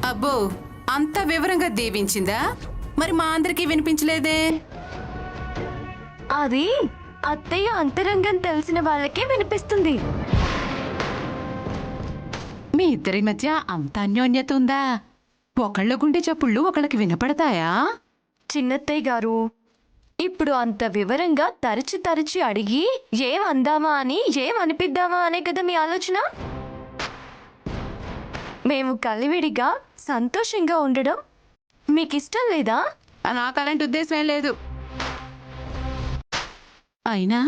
అబ్బో, అంత వివరంగా దీవించిందా? మరి మా అందరికీ వినిపించలేదే? అది అత్తయ్య అంతరంగం తెలిసిన వాళ్ళకే వినిపిస్తుంది. మీ ఇద్దరి మధ్య అంత అన్యోన్యత ఉందా? ఒకళ్ళ గుండె చప్పుళ్ళు ఒకళ్ళకి వినపడతాయా? చిన్నత్తయ్య గారు, ఇప్పుడు అంత వివరంగా తరచి తరచి అడిగి ఏం అందామా అని ఏం అనిపిద్దామా అనే కదా మీ ఆలోచన? మేము కలివిడిగా సంతోషంగా ఉండడం మీకు ఇష్టం లేదా? నాకు అలాంటి ఉద్దేశం ఏం లేదు. అయినా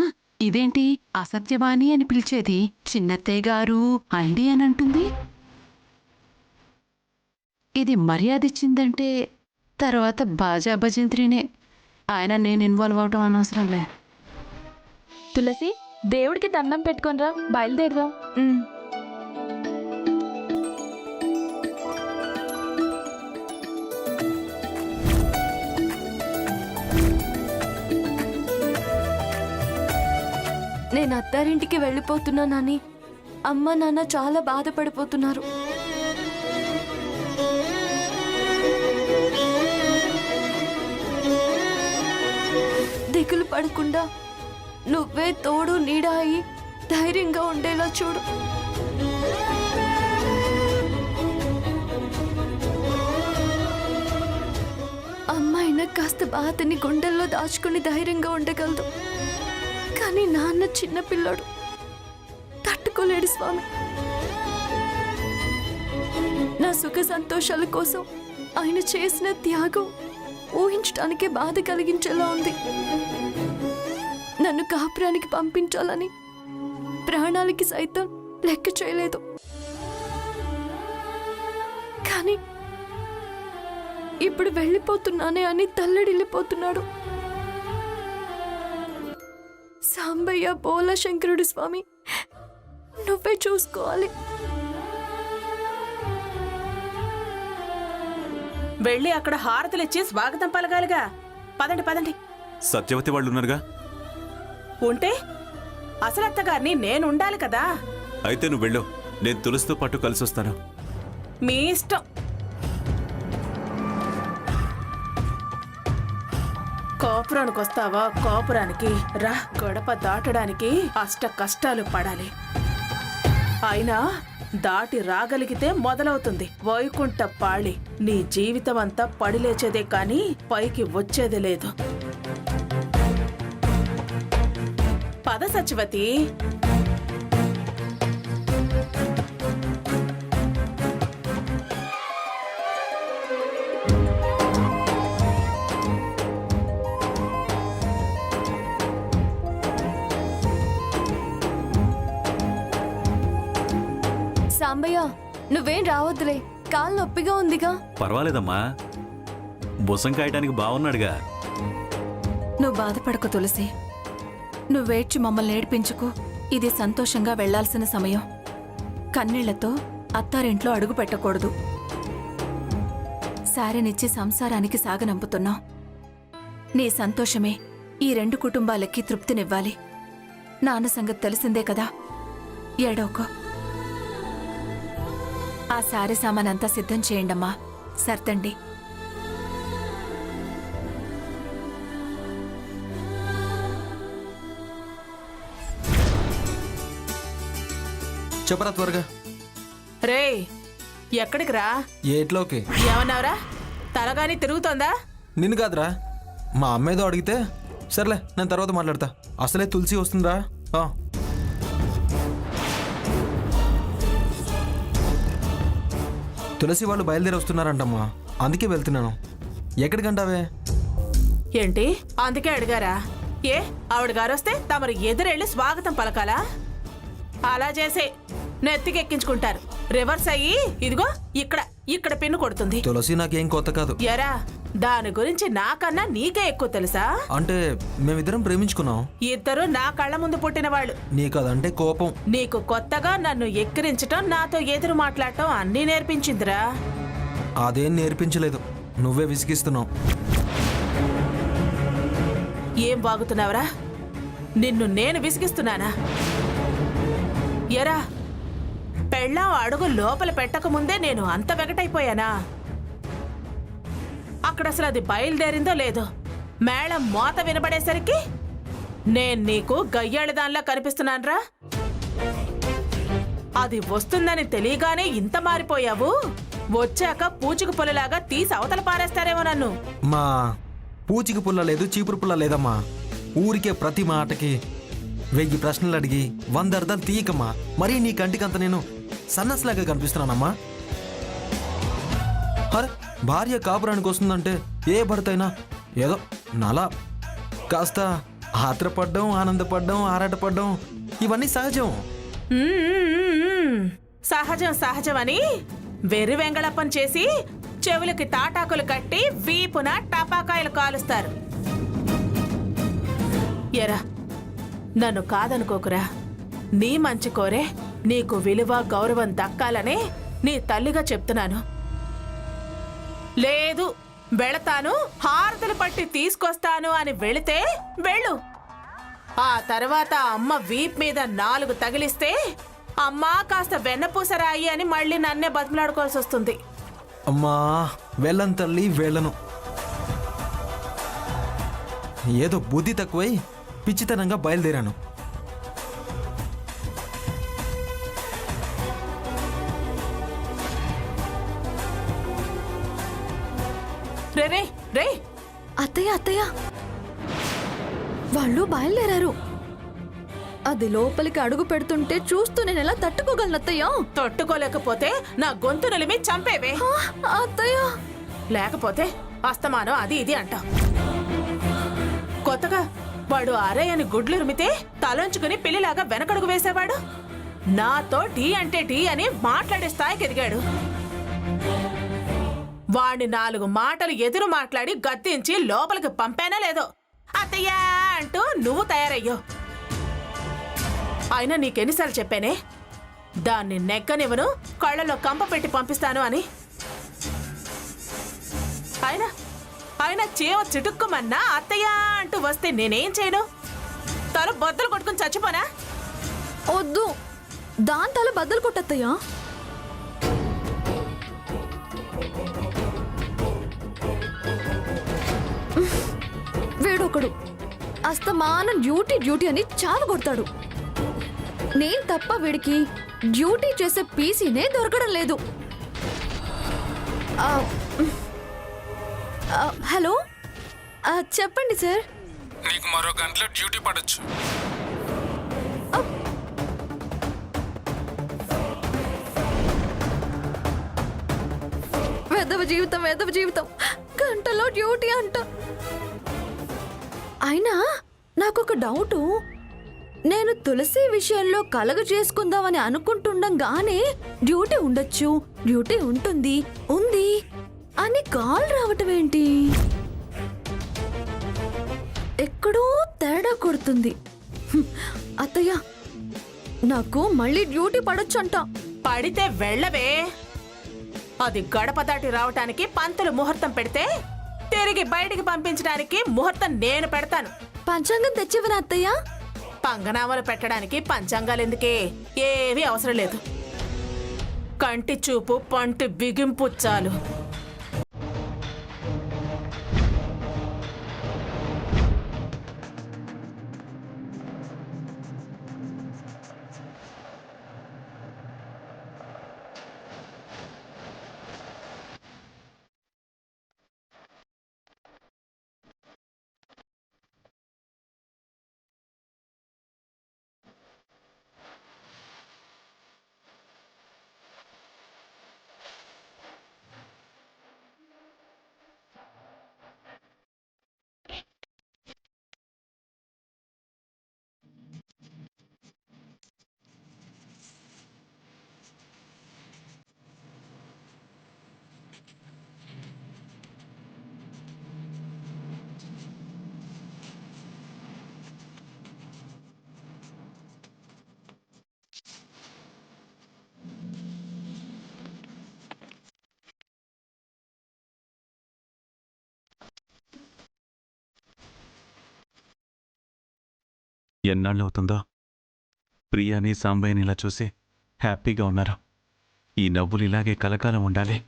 ఇదేంటి అసత్యవాణి అని పిలిచేది? చిన్నత్తయ్య గారు అండి అని అంటుంది. ఇది మర్యాద ఇచ్చిందంటే తర్వాత బాజా భజంత్రినే. ఆయన నేను ఇన్వాల్వ్ అవటం అనవసరంలే. తులసి, దేవుడికి దండం పెట్టుకొనిరా, బయలుదేరదాం. నేను అత్తారింటికి వెళ్ళిపోతున్నానని అమ్మ నాన్న చాలా బాధపడిపోతున్నారు. దిగులు పడకుండా నువ్వే తోడు నీడ అయి ధైర్యంగా ఉండేలా చూడు. అమ్మాయినా కాస్త బాధని గుండెల్లో దాచుకుని ధైర్యంగా ఉండగలదు, కానీ నాన్న చిన్నపిల్లాడు, తట్టుకోలేడు స్వామి. నా సుఖ సంతోషాల కోసం ఆయన చేసిన త్యాగం ఊహించడానికే బాధ కలిగించేలా ఉంది. నన్ను కాపురానికి పంపించాలని ప్రాణాలకి సైతం లెక్క చేయలేదు, కానీ ఇప్పుడు వెళ్ళిపోతున్నానే అని తల్లడిల్లిపోతున్నాడు. సాంబయ్య, బోలాశంకరుడు స్వామి, నువ్వే చూసుకోవాలి. వెళ్ళి అక్కడ హారతులిచ్చి స్వాగతం పలకాలిగా. పదండి పదండి. సత్యవతి వాళ్ళు ఉన్నారుగా? ఉంటే అసలు అత్తగారిని నేను ఉండాలి కదా. అయితే నువ్వు వెళ్ళు, నేను తులసితో పాటు కలిసి వస్తాను. మీ ఇష్టం. కాపురానికి వస్తావా? కాపురానికి రా. గడప దాటడానికి అష్ట కష్టాలు పడాలి. అయినా దాటి రాగలిగితే మొదలవుతుంది వైకుంఠ పాళి. నీ జీవితం అంతా పడిలేచేదే కాని పైకి వచ్చేదే లేదు. పద సచివతి. సాంబయ్య, నువ్వేం రావద్దులే, కాలు నొప్పిగా ఉందిగా. పర్వాలేదమ్మా, బుసం కాయటానికి బాగున్నాడుగా. నువ్వు బాధపడకు తులసి, నువ్వేడ్చి మమ్మల్ని ఏడ్పించుకు. ఇది సంతోషంగా వెళ్లాల్సిన సమయం. కన్నీళ్లతో అత్తారింట్లో అడుగు పెట్టకూడదు. సారెనిచ్చి సంసారానికి సాగనంపుతున్నావు. నీ సంతోషమే ఈ రెండు కుటుంబాలకి తృప్తినివ్వాలి. నాన్న సంగతి తెలిసిందే కదా. ఏడోకో. ఆ సారీ సామానంతా సిద్ధం చేయండమ్మా, సర్దండి. చెప్పరా త్వరగా. రే, ఎక్కడికి రా? ఏట్లోకి. ఏమన్నావురా? తలగాని తిరుగుతోందా? నిన్ను కాదురా, మా అమ్మ ఏదో అడిగితే సర్లే నేను తర్వాత మాట్లాడతా. అసలే తులసి వస్తుందిరా. తులసి వాళ్ళు బయలుదేరి వస్తున్నారంటమ్మా, అందుకే వెళ్తున్నాను. ఎక్కడికంటావే? ఏంటి అందుకే అడిగారా? ఏ ఆవిడ గారు వస్తే తమరు ఎదురెళ్ళి స్వాగతం పలకాలా? అలా చేసే నెత్తికెక్కించుకుంటారు. రివర్స్ అయ్యి ఇదిగో ఇక్కడ ఇక్కడ పిన్ను కొడుతుంది. తులసి నాకేం కొత్త కాదు. ఎరా, దాని గురించి నాకన్నా నీకే ఎక్కువ తెలుసా? అంటే మేమిద్దరం ప్రేమించుకున్నాం. ఇద్దరు నా కళ్ళ ముందు పుట్టిన వాళ్ళు. నీకు అదంటే కోపం. నీకు కొత్తగా నన్ను ఎక్కిరించటం, నాతో ఎదురు మాట్లాడటం అన్నీ నేర్పించిందిరా. అదేం నేర్పించలేదు, నువ్వే విసిగిస్తున్నావు. ఏం బాగుతున్నావురా? నిన్ను నేను విసిగిస్తున్నానా? ఎరా, పెళ్ళాం అడుగు లోపల పెట్టకముందే నేను అంత వెగటైపోయానా? అక్కడ అసలు అది బయలుదేరిందో లేదో మేళం మోత వినబడేసరికి నేను నీకు గయ్యాళిదాన్లా కనిపిస్తున్నాన్రా? అది వస్తుందని తెలియగానే ఇంత మారిపోయావు. వచ్చాక పూచిక పొలలాగా తీసి అవతల పారేస్తారేమో నన్ను. మా పూచికి పుల్ల లేదు, చీపురు పుల్ల లేదమ్మా. ఊరికే ప్రతి మాటకి 1000 ప్రశ్నలు అడిగి 100 అర్థాలు తీయకమ్మా. మరీ నీ కంటికంత నేను సన్నస్లాగా కనిపిస్తున్నానమ్మా. అరే, భార్య కాపురానికి వస్తుందంటే ఏ భర్త అయినా ఏదో నలా కాస్త ఆత్రపడ్డం, ఆనందపడ్డం, ఆరాటపడ్డం ఇవన్నీ సహజం. సహజం సహజం అని వెర్రి వెంగళప్పని చేసి చెవులకి తాటాకులు కట్టి వీపున టపాకాయలు కాలుస్తారు. ఎరా, నన్ను కాదనుకోకురా. నీ మంచి కోరే, నీకు విలువ గౌరవం దక్కాలనే నీ తల్లిగా చెప్తున్నాను. లేదు వెళతాను, హారతులు పట్టి తీసుకొస్తాను అని వెళితే వెళ్ళు. ఆ తర్వాత అమ్మ వీప్ మీద 4 తగిలిస్తే అమ్మా కాస్త వెన్నపూసరాయి అని మళ్ళీ నన్నే బతిమలాడుకోవాల్సి వస్తుంది. అమ్మా వెళ్ళను తల్లి, వెళ్ళను. ఏదో బుద్ధి తక్కువై పిచ్చితనంగా బయలుదేరాను. రే రే రే, అత్తయ్య అత్తయ్య, వాళ్ళు బయలుదేరారు. అది లోపలికి అడుగు పెడుతుంటే చూస్తూ నేను ఎలా తట్టుకోగలను అత్తయ్య? తట్టుకోలేకపోతే నా గొంతు నిలిమి చంపేవే. అత్తయ్య, లేకపోతే అస్తమానం అది ఇది అంట. కొత్తగా వాడు అరే అని గుడ్లురిమితే తలంచుకుని పిల్లిలాగా వెనకడుగు వేసేవాడు. నాతో టీ అంటే టీ అని మాట్లాడే స్థాయికి ఎదిగాడు. వాణ్ణి 4 మాటలు ఎదురు మాట్లాడి గద్దించి లోపలికి పంపేనా లేదో అత్తయ్యా అంటూ నువ్వు తయారయ్యో. అయినా నీకెన్నిసార్లు చెప్పానే దాన్ని నెక్కనివ్వను, కళ్ళలో కంప పెట్టి పంపిస్తాను అని. అయినా చేవ చిటుక్కుమన్నా అత్తయ్యా అంటూ వస్తే నేనేం చేయను? తల బద్దలు కొట్టుకుని చచ్చిపోనా? వద్దు, దాని తల బద్దలు కొట్టత్తయ్యా. వీడొకడు అస్తమానం డ్యూటీ డ్యూటీ అని చాలు కొడతాడు. నేను తప్ప వీడికి డ్యూటీ చేసే పీసీనే దొరకడం లేదు. హలో, చెప్పండి సార్. నీకు మరో గంటలో డ్యూటీ పడొచ్చు. వెదవ జీవితం, గంటలో డ్యూటీ అంట. అయినా నాకొక డౌటు. నేను తులసి విషయంలో కలగ చేసుకుందామని అనుకుంటుండగానే డ్యూటీ ఉండొచ్చు, డ్యూటీ ఉంటుంది, ఉంది అని కాల్ రావటం ఏంటి? ఎక్కడో తేడా కొడుతుంది. అత్తయ్య, నాకు మళ్ళీ డ్యూటీ పడొచ్చంట. పడితే వెళ్ళవే. అది గడప దాటి రావటానికి పంతులు ముహూర్తం పెడితే తిరిగి బయటికి పంపించడానికి ముహూర్తం నేను పెడతాను. పంచాంగం తెచ్చివనా అత్తయ్య? పంగనామాలు పెట్టడానికి పంచాంగాలు ఎందుకే? ఏమీ అవసరం లేదు. కంటి చూపు పంటి బిగింపు చాలు. ఎన్నాళ్ళు అవుతుందో ప్రియాని సాంబయ్యని ఇలా చూసి హ్యాపీగా ఉన్నారు. ఈ నవ్వులు ఇలాగే కలకాలం ఉండాలి.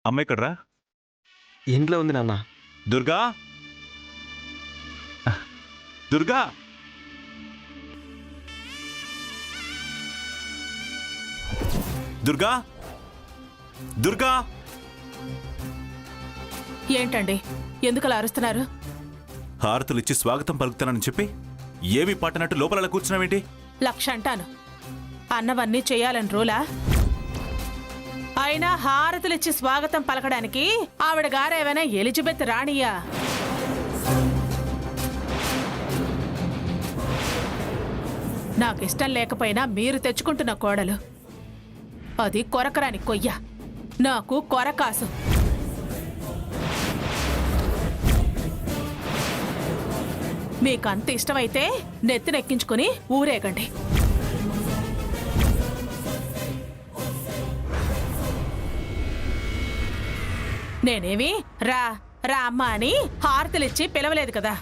అమ్మ ఇక్కడ్రా. ఇంట్లో ఉంది నాన్న. దుర్గా, దుర్గా, దుర్గా, దుర్గా. ఏంటండి ఎందుకలా అరుస్తున్నారు? హారతులిచ్చి స్వాగతం పలుకుతానని చెప్పి ఏమీ పట్టనట్టు లోపల కూర్చున్నావేంటి? లక్ష అంటాను. అన్నవన్నీ చెయ్యాలని రూలా? అయినా హారతులిచ్చి స్వాగతం పలకడానికి ఆవిడ గారేమైనా ఎలిజబెత్ రాణియా? నాకిష్టం లేకపోయినా మీరు తెచ్చుకుంటున్న కోడలు అది కొరకరాని కొయ్య, నాకు కొరకాసు. మీకంత ఇష్టమైతే నెత్తినెక్కించుకుని ఊరేగండి. నేనేమి రా రా అమ్మా అని హారతులిచ్చి పిలవలేదు కదా.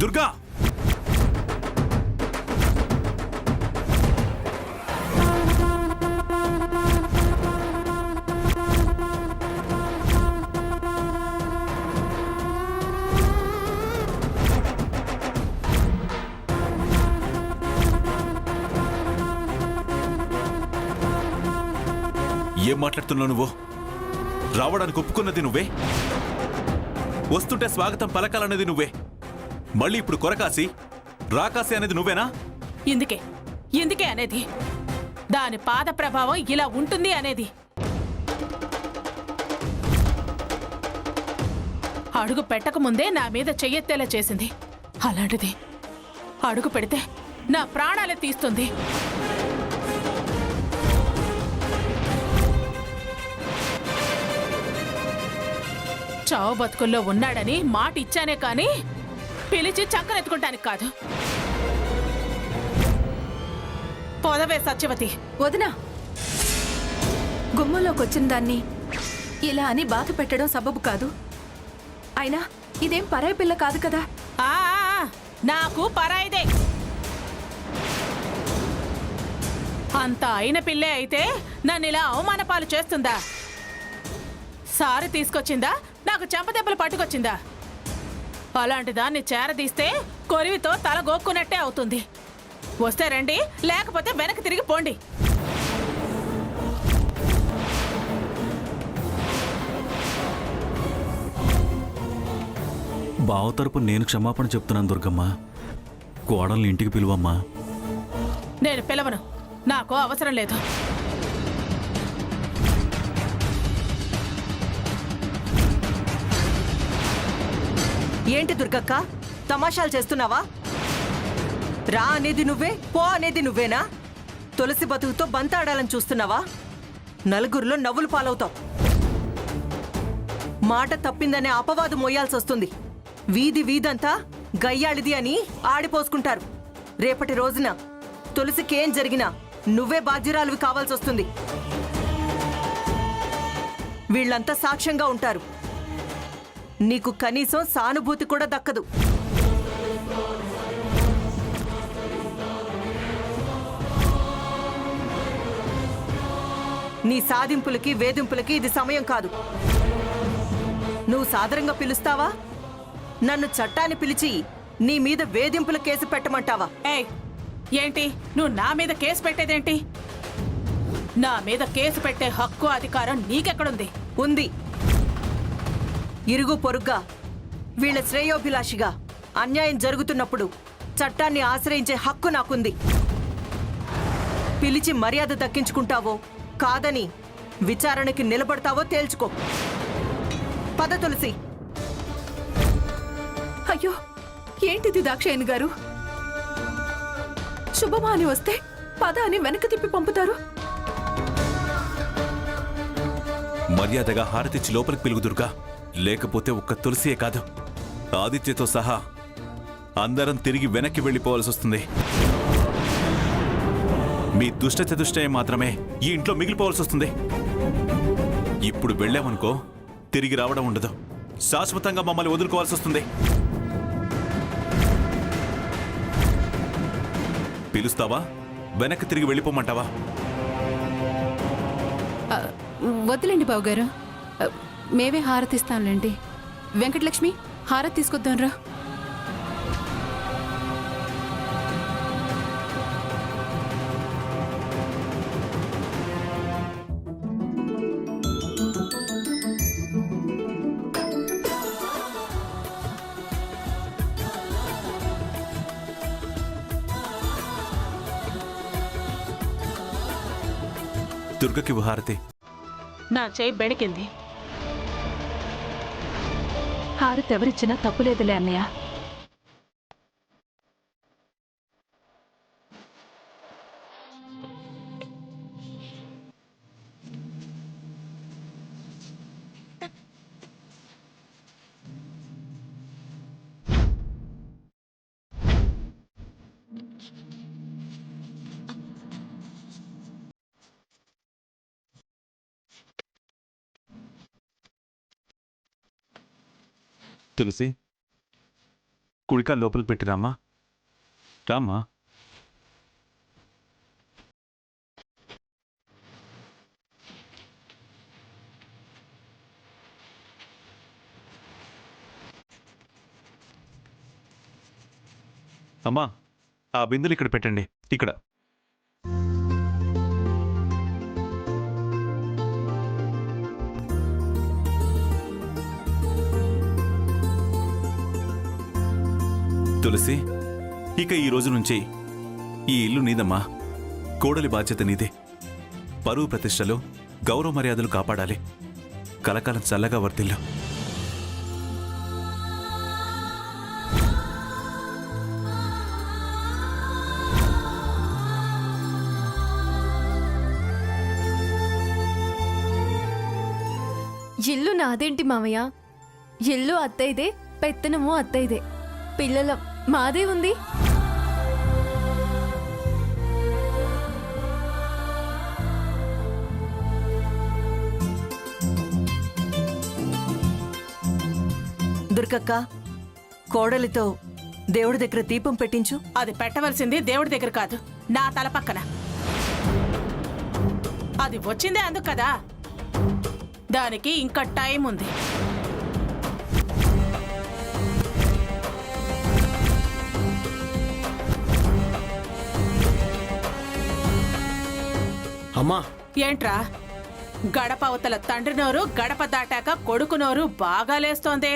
దుర్గా, ఏం మాట్లాడుతున్నావు నువ్వు? రావడానికి ఒప్పుకున్నది నువ్వే, వస్తుంటే స్వాగతం పలకాలన్నది నువ్వే, మళ్ళీ ఇప్పుడు కొరకాసి రాకాసి అనేది నువ్వేనా? ఇందుకే అనేది, దాని పాద ప్రభావం ఇలా ఉంటుంది అనేది. అడుగు పెట్టకముందే నా మీద చెయ్యెత్తేలా చేసింది. అలాంటిది అడుగు పెడితే నా ప్రాణాలే తీస్తుంది. చావు బతుకుల్లో ఉన్నాడని మాట ఇచ్చానే కాని పిలిచి చంకనెత్తుకుంటానికి కాదు. పొదవే సత్యవతి. వదినా, గుమ్మంలోకి వచ్చిన దాన్ని ఇలా అని బాధ పెట్టడం సబబు కాదు. అయినా ఇదేం పరాయి పిల్ల కాదు కదా. ఆ నాకు పరాయిదే. అంత అయిన పిల్లే అయితే నన్ను ఇలా అవమానపాలు చేస్తుందా? సారి తీసుకొచ్చిందా? నాకు చెంపదెబ్బలు పట్టుకొచ్చిందా? అలాంటి దాన్ని చేరదీస్తే కొరివితో తల గోక్కున్నట్టే అవుతుంది. వస్తే రండి, లేకపోతే వెనక్కి తిరిగి పోండి. బావ తరపు నేను క్షమాపణ చెప్తున్నాను దుర్గమ్మ. కోడల్ని ఇంటికి పిలువమ్మా. నేను పిలవను, నాకు అవసరం లేదు. ఏంటి దుర్గక్క, తమాషాలు చేస్తున్నావా? రా అనేది నువ్వే, పో అనేది నువ్వేనా? తులసి బతుకుతో బంతాడాలని చూస్తున్నావా? నలుగురిలో నవ్వులు పాలవుతావు. మాట తప్పిందనే అపవాదు మోయాల్సి వస్తుంది. వీధి వీధంతా గయ్యాళిది అని ఆడిపోసుకుంటారు. రేపటి రోజున తులసికేం జరిగినా నువ్వే బాధ్యురాలువి కావాల్సి వస్తుంది. వీళ్ళంతా సాక్ష్యంగా ఉంటారు. నీకు కనీసం సానుభూతి కూడా దక్కదు. నీ సాధింపులకి వేధింపులకి ఇది సమయం కాదు. నువ్వు సాదరంగా పిలుస్తావా? నన్ను చట్టాన్ని పిలిచి నీ మీద వేధింపుల కేసు పెట్టమంటావా? ఏయ్, ఏంటి నువ్వు నా మీద కేసు పెట్టేదేంటి? నా మీద కేసు పెట్టే హక్కు అధికారం నీకెక్కడుంది? ఉంది. ఇరుగు పొరుగ్గా వీళ్ళ శ్రేయోభిలాషిగా అన్యాయం జరుగుతున్నప్పుడు చట్టాన్ని ఆశ్రయించే హక్కు నాకుంది. పిలిచి మర్యాద దక్కించుకుంటావో కాదని విచారణకి నిలబడతావో తేల్చుకో. పద తులసి. అయ్యో, ఏంటిది దాక్షాయణి గారు? శుభమా అని వస్తే పద అని వెనక్కి తిప్పి పంపుతారు. మర్యాదగా హారతిచ్చి లోపలికి పిలుగుదురుగా, లేకపోతే ఒక్క తులసియే కాదు ఆదిత్యతో సహా అందరం తిరిగి వెనక్కి వెళ్ళిపోవాల్సి వస్తుంది. మీ దుష్ట చతుష్టయం మాత్రమే ఈ ఇంట్లో మిగిలిపోవాల్సి వస్తుంది. ఇప్పుడు వెళ్ళామనుకో తిరిగి రావడం ఉండదు. శాశ్వతంగా మమ్మల్ని వదులుకోవాల్సి వస్తుంది. పిలుస్తావా? వెనక్కి తిరిగి వెళ్ళిపోమంటావా? వద్దులేండి బావగారు, మేమే హారతిస్తాంలేండి. వెంకటలక్ష్మి, హారతి తీసుకొద్దాం రా. దుర్గకి హారతి. నా చేయి బెణికింది. హారతి ఎవరిచ్చినా తప్పులేదులే అన్నయ్య. తులసి, కుడికా లోపలికి పెట్టిరామ్మా. రామ్మా. అమ్మా, ఆ బిందులు ఇక్కడ పెట్టండి. ఇక్కడ. తులసి, ఇక ఈ రోజు నుంచి ఈ ఇల్లు నీదమ్మా. కోడలి బాధ్యత నీదే. పరువు ప్రతిష్టలు, గౌరవ మర్యాదలు కాపాడాలి. కలకాలం చల్లగా వర్తిల్లు. ఇల్లు నాదేంటి మామయ్య? ఇల్లు అత్తయ్యదే, పెత్తనము అత్తయ్యదే, పిల్లల మాదే ఉంది. దుర్గక్క, కోడలితో దేవుడి దగ్గర దీపం పెట్టించు. అది పెట్టవలసింది దేవుడి దగ్గర కాదు, నా తల పక్కన. అది వచ్చిందే అందుకు కదా. దానికి ఇంకా టైం ఉంది. అమ్మా, ఏంట్రా, గడప అవతల తండ్రి నోరు, గడప దాటాక కొడుకు నోరు బాగా లేస్తోందే.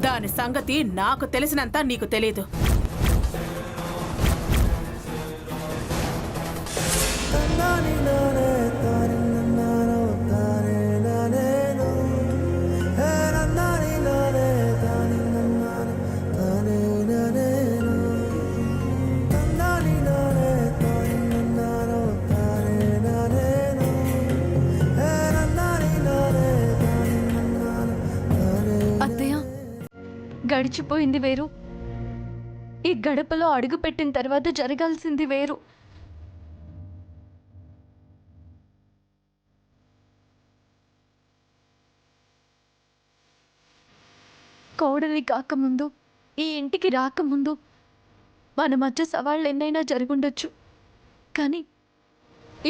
దాని సంగతి నాకు తెలిసినంత నీకు తెలీదు. గడిచిపోయింది వేరు, ఈ గడపలో అడుగు పెట్టిన తర్వాత జరగాల్సింది వేరు. కోడలి కాకముందు, ఈ ఇంటికి రాకముందు మన మధ్య సవాళ్ళు ఎన్నైనా జరుగుండొచ్చు. కానీ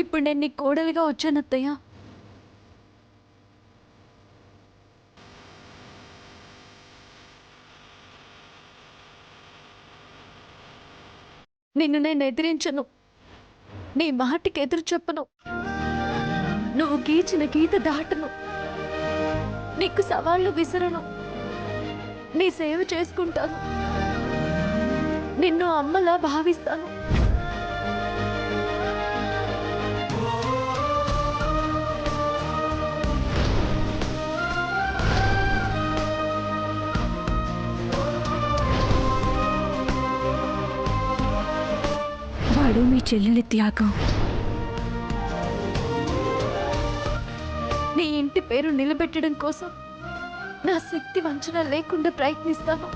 ఇప్పుడు నేను నీ కోడలిగా వచ్చానత్తయ్య. నిన్ను నేను ఎదిరించను, నీ మాటికి ఎదురు చెప్పను, నువ్వు గీచిన గీత దాటను, నీకు సవాళ్ళు విసరను, నీ సేవ చేసుకుంటాను, నిన్ను అమ్మలా భావిస్తాను. ఇప్పుడు మీ చెల్లెలి త్యాగం. నీ ఇంటి పేరు నిలబెట్టడం కోసం నా శక్తి వంచన లేకుండా ప్రయత్నిస్తాను.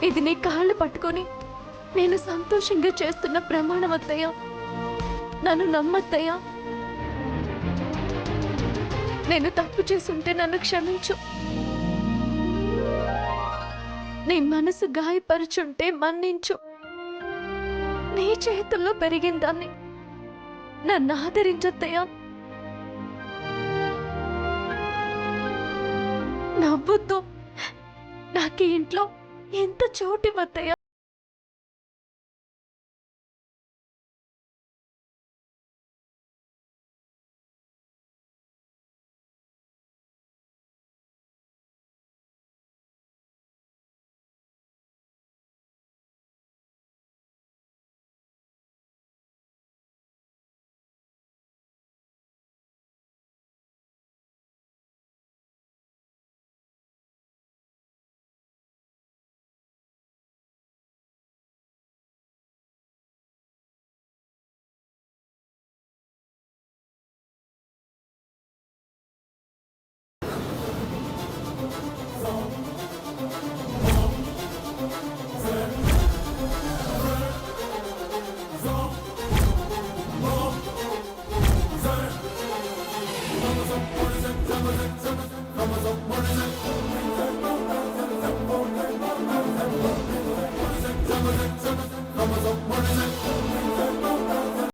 ఇది నీ కాళ్ళు పట్టుకొని నేను సంతోషంగా చేస్తున్న ప్రమాణం అత్తయ్య. నన్ను నమ్మత్తయ్యా. నేను తప్పు చేసుంటే నన్ను క్షమించు. నీ మనసు గాయపరుచుంటే మన్నించు. నీ చేతుల్లో పెరిగిన దాన్ని నన్ను ఆదరించత్తయ్యా. నవ్వుతూ నాకు ఇంట్లో ఎంత చోటివత్తయ్యా.